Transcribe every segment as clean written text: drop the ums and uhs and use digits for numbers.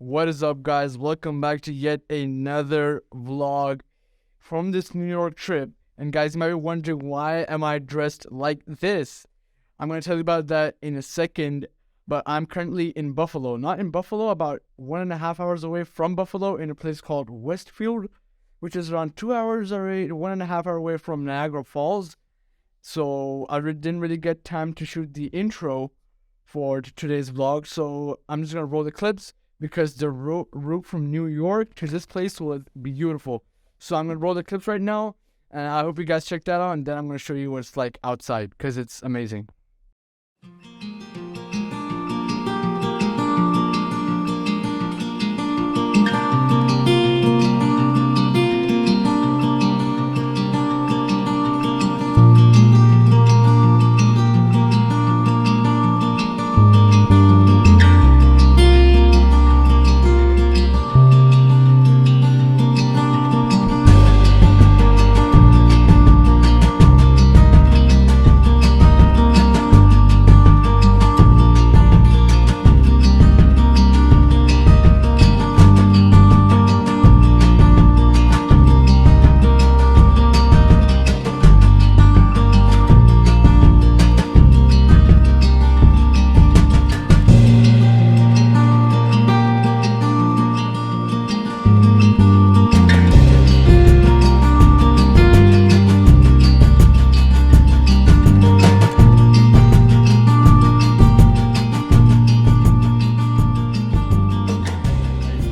What is up, guys? Welcome back to yet another vlog from this New York trip. And guys, you might be wondering, why am I dressed like this? I'm going to tell you about that in a second, but I'm currently in Buffalo. Not in Buffalo, about 1.5 hours away from Buffalo in a place called Westfield, which is around 2 hours or 1.5 hour away from Niagara Falls. So I didn't really get time to shoot the intro for today's vlog, so I'm just going to roll the clips because the route from New York to this place will be beautiful. So I'm going to roll the clips right now, and I hope you guys check that out, and then I'm going to show you what it's like outside because it's amazing.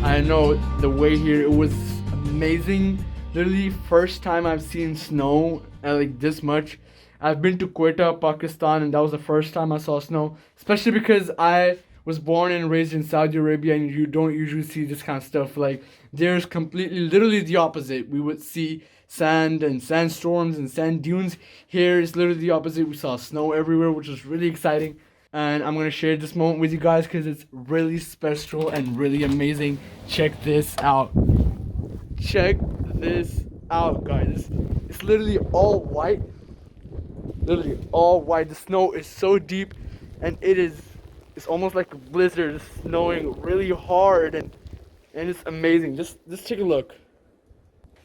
I know the way here, it was amazing. Literally first time I've seen snow like this much. I've been to Quetta, Pakistan, and that was the first time I saw snow, especially because I was born and raised in Saudi Arabia, and you don't usually see this kind of stuff. Like, there's completely literally the opposite. We would see sand and sandstorms and sand dunes. Here it's literally the opposite. We saw snow everywhere, which was really exciting. And I'm going to share this moment with you guys because it's really special and really amazing. Check this out. Check this out, guys. It's literally all white. Literally all white. The snow is so deep, and it's almost like a blizzard. It's snowing really hard, and it's amazing. Just take a look.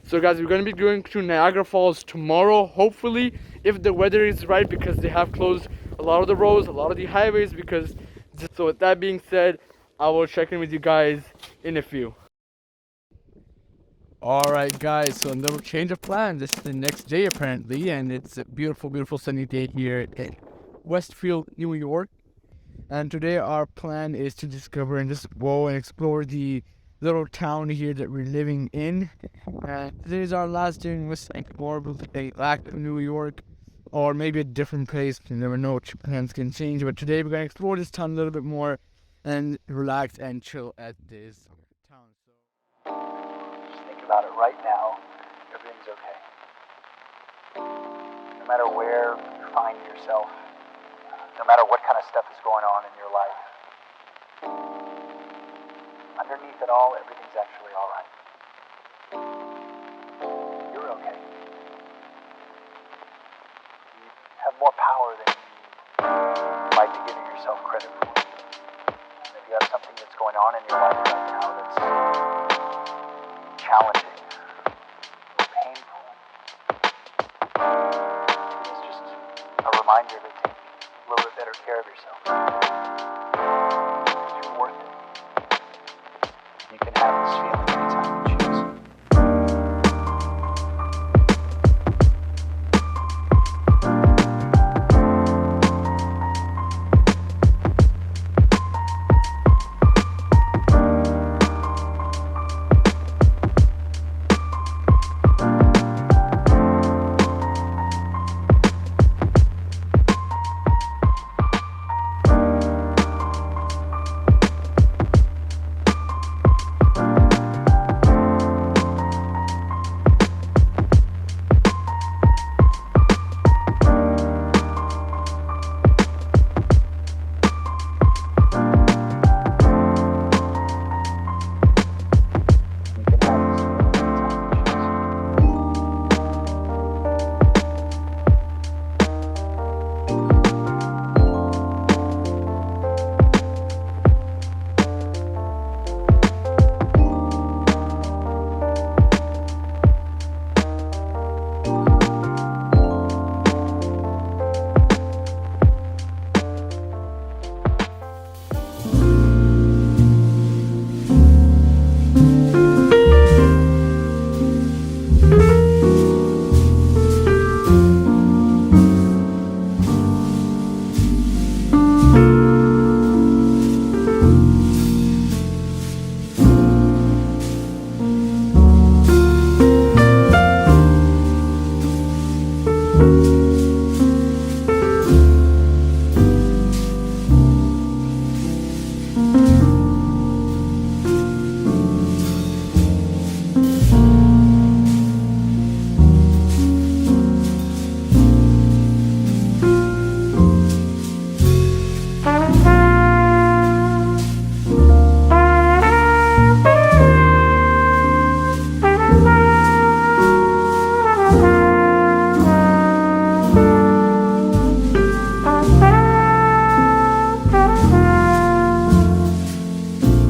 So guys, we're going to be going to Niagara Falls tomorrow, hopefully, if the weather is right, because they have closed a lot of the roads, a lot of the highways, so with that being said, I will check in with you guys in a few. Alright guys, so a little change of plans. This is the next day apparently, and it's a beautiful sunny day here in Westfield, New York. And today our plan is to discover and just go and explore the little town here that we're living in. And today's our last day in Westfield, or back to New York, or maybe a different place. You never know, plans can change. But today we're going to explore this town a little bit more and relax and chill at this town. Just think about it right now. Everything's okay. No matter where you find yourself, no matter what kind of stuff is going on in your life, underneath it all, everything's actually all right. You're okay. You have more power than you might be giving yourself credit for. If you have something that's going on in your life right now that's challenging, painful, it's just a reminder to take a little bit better care of yourself. Because you're worth it. You can have this feeling anytime you choose.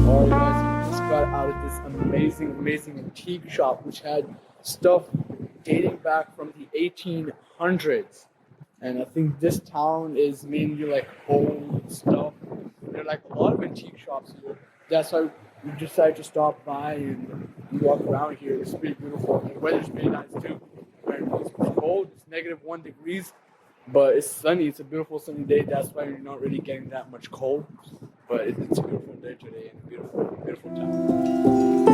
Alright guys, we just got out of this amazing antique shop which had stuff dating back from the 1800s. And I think this town is mainly like old stuff. There are like a lot of antique shops here. That's why we decided to stop by and walk around here. It's pretty beautiful. The weather's pretty nice too. Apparently it's cold, it's -1 degrees, but it's sunny. It's a beautiful sunny day. That's why you're not really getting that much cold. But it's a beautiful day today and a beautiful town.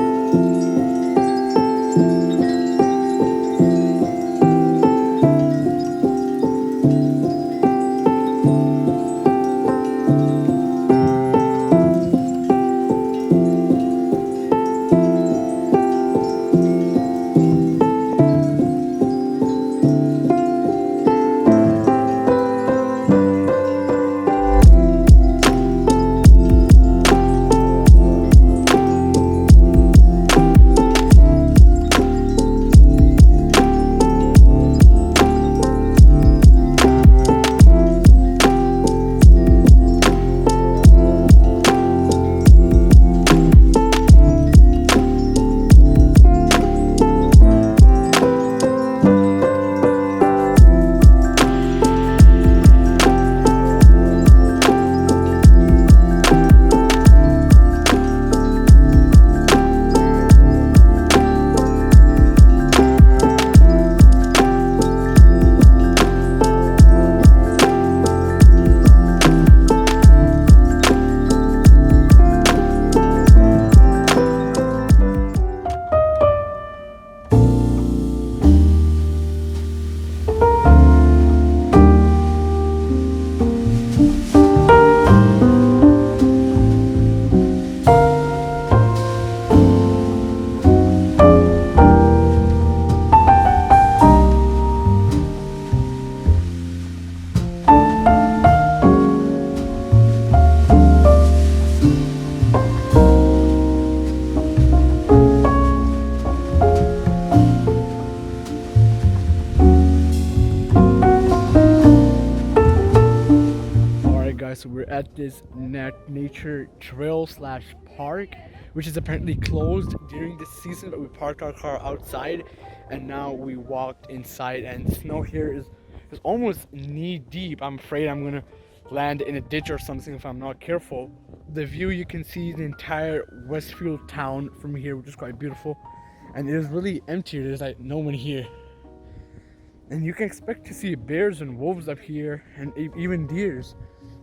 Guys, so we're at this nature trail slash park, which is apparently closed during this season, but we parked our car outside and now we walked inside, and the snow here is almost knee deep. I'm afraid I'm gonna land in a ditch or something if I'm not careful. The view, you can see the entire Westfield town from here, which is quite beautiful, and it is really empty. There's like no one here. And you can expect to see bears and wolves up here, and even deers.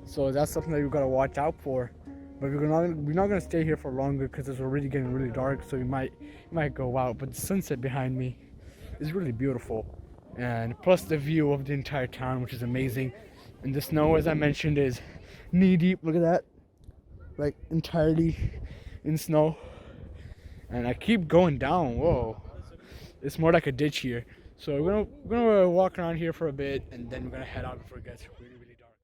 So that's something that we gotta watch out for. But we're not gonna stay here for longer because it's already getting really dark. So we might go out. But the sunset behind me is really beautiful, and plus the view of the entire town, which is amazing. And the snow, as I mentioned, is knee deep. Look at that, like entirely in snow. And I keep going down. Whoa, it's more like a ditch here. So we're gonna walk around here for a bit, and then we're gonna head out before it gets really